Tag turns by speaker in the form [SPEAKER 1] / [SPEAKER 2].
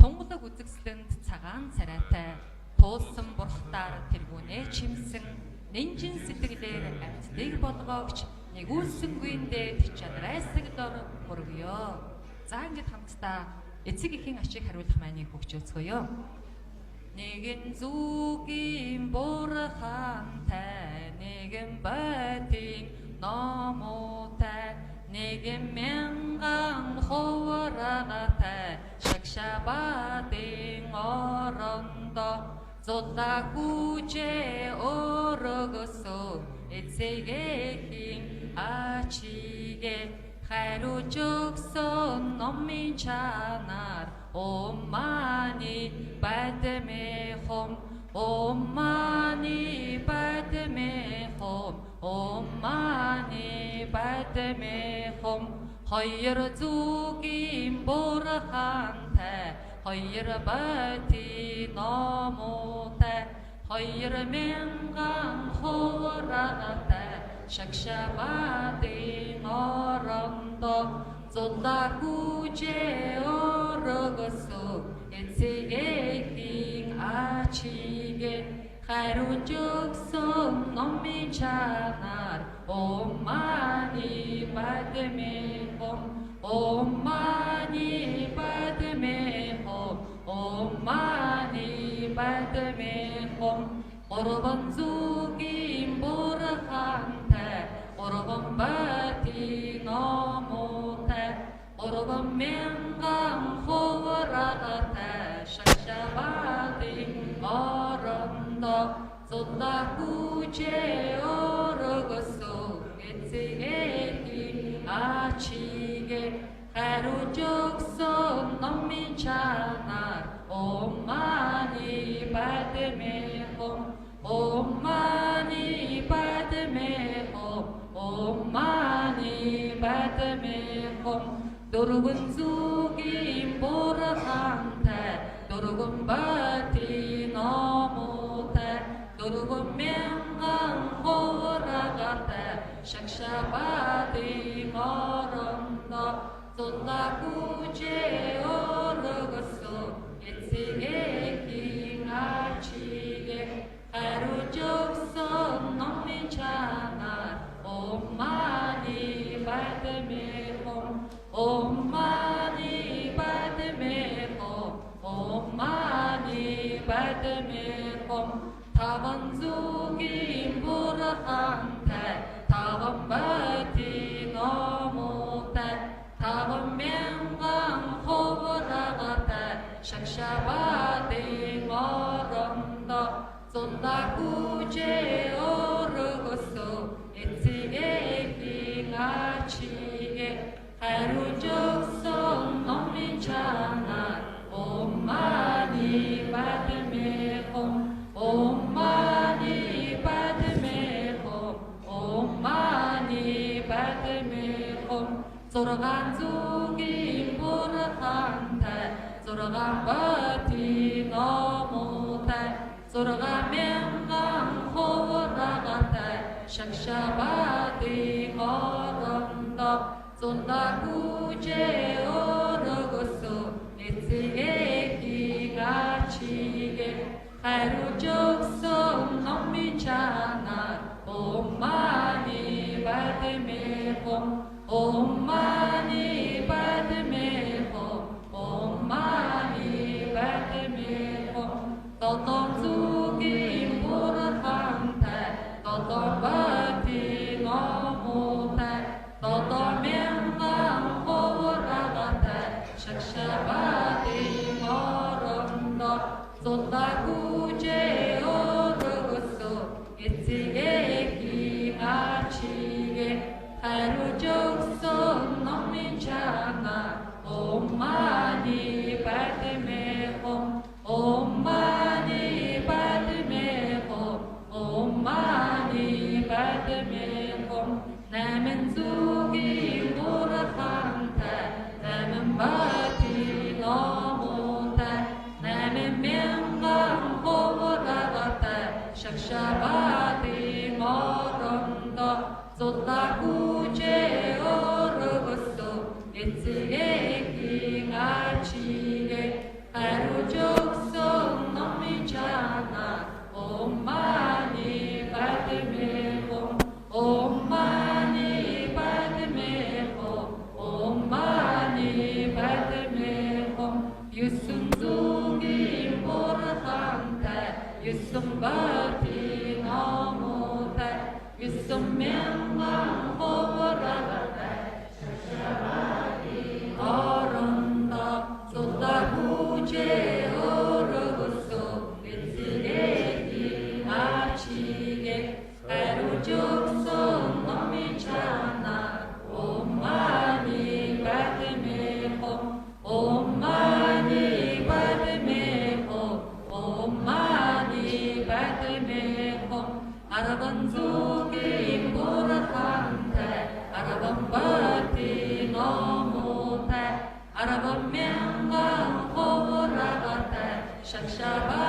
[SPEAKER 1] тунгалаг үзэгсэлэнд цагаан царайтай туулсан бурхтаар тэргүүнээ чимсэн нинжин сэтгэлээр амьтдыг болгоогч нэгүүлсэнгүй дээд чадрайсаг дор мөргөё. За ингэж хамтдаа эцэг эхийн ачийг хариулах майныг хөгжөөцгөөё. Нэгэн зүгийн бурхантай нэгэн байтын номотой нэгэн мянган хуврагатай шагшабадын орондоо зулаа хүчээ өргөсөө эцэг эхийн ачигээ хариуж өгсөн номын чанар Оммани бадмехом Оммани бадмехом Оммани бадмехом хоёр зүгийн бурхантай хоёр бати номотой хоёр мянган хуврагатай шагшабадын орондоо зулаа хүчээ өргөсөө эцэг эхийн ачигээ хариуж өгсөн номын чанар Оммани бадмехом Оммани бадмехом Оммани бадмехом гурван зүгийн бурхантай гурван бати номотой гурван мянган хуврагатай шагшабадын орондоо зулаа хүчээ өргөсөө эцэг эхийн ачигээ хариуж өгсөн номын чанар Оммани бадмехом Оммани бадмехом Оммани бадмехом дөрвөн зүгийн бурхантай дөрвөн бати номотой дөрвөн мянган хуврагатай шагшабадын орондоо зулаа хүчээ өргөсөө эцэг эхийн ачигээ хариуж өгсөн номын чанар Оммани бадмехом Оммани бадмехом Оммани бадмехом таван зүгийн бурхантай таван бати номотой таван мянган хуврагатай шагшабадын орондоо зулаа хүчээ өргөсөө эцэг эхийн ачигээ хариуж өгсөн номын чанар Оммани бадмехом Оммани бадмехом Оммани бадмехом зургаан зүгийн бурхантай зургаан бати номотой зургаан мянган хуврагатай шагшабадын орондоо зулаа хүчээ өргөсөө эцэг эхийн ачигээ хариуж өгсөн номын чанар Оммани бадмехом Оммани бадмехом Оммани бадмехом дотор зүгийн бурхантай дотор бати номотой дотор мянган хуврагатай шагшабадын орондоо зулаа хүчээ өргөсөө эцэг эхийн ачигээ хариуж өгсөн номын чанар Оммани бадмехом Оммани бадмехом Оммани бадмехом намын зүгийн бурхантай намын бати номотой намын мянган Yusum Zugi Murhante, Yusum Bati Namote, Yusum Memang Hovarate, Aranda, Sutta Puce, Orogusto, Vitzigeti, Achige, Erujuk Son Nomichana, Om Mani Padme Hum, Om Mani Padme Hum, Om Mani Padme Hum, Araban Zuki Murhante, Araban Bati Namote, Araban Memang Hovarate, Shakshaba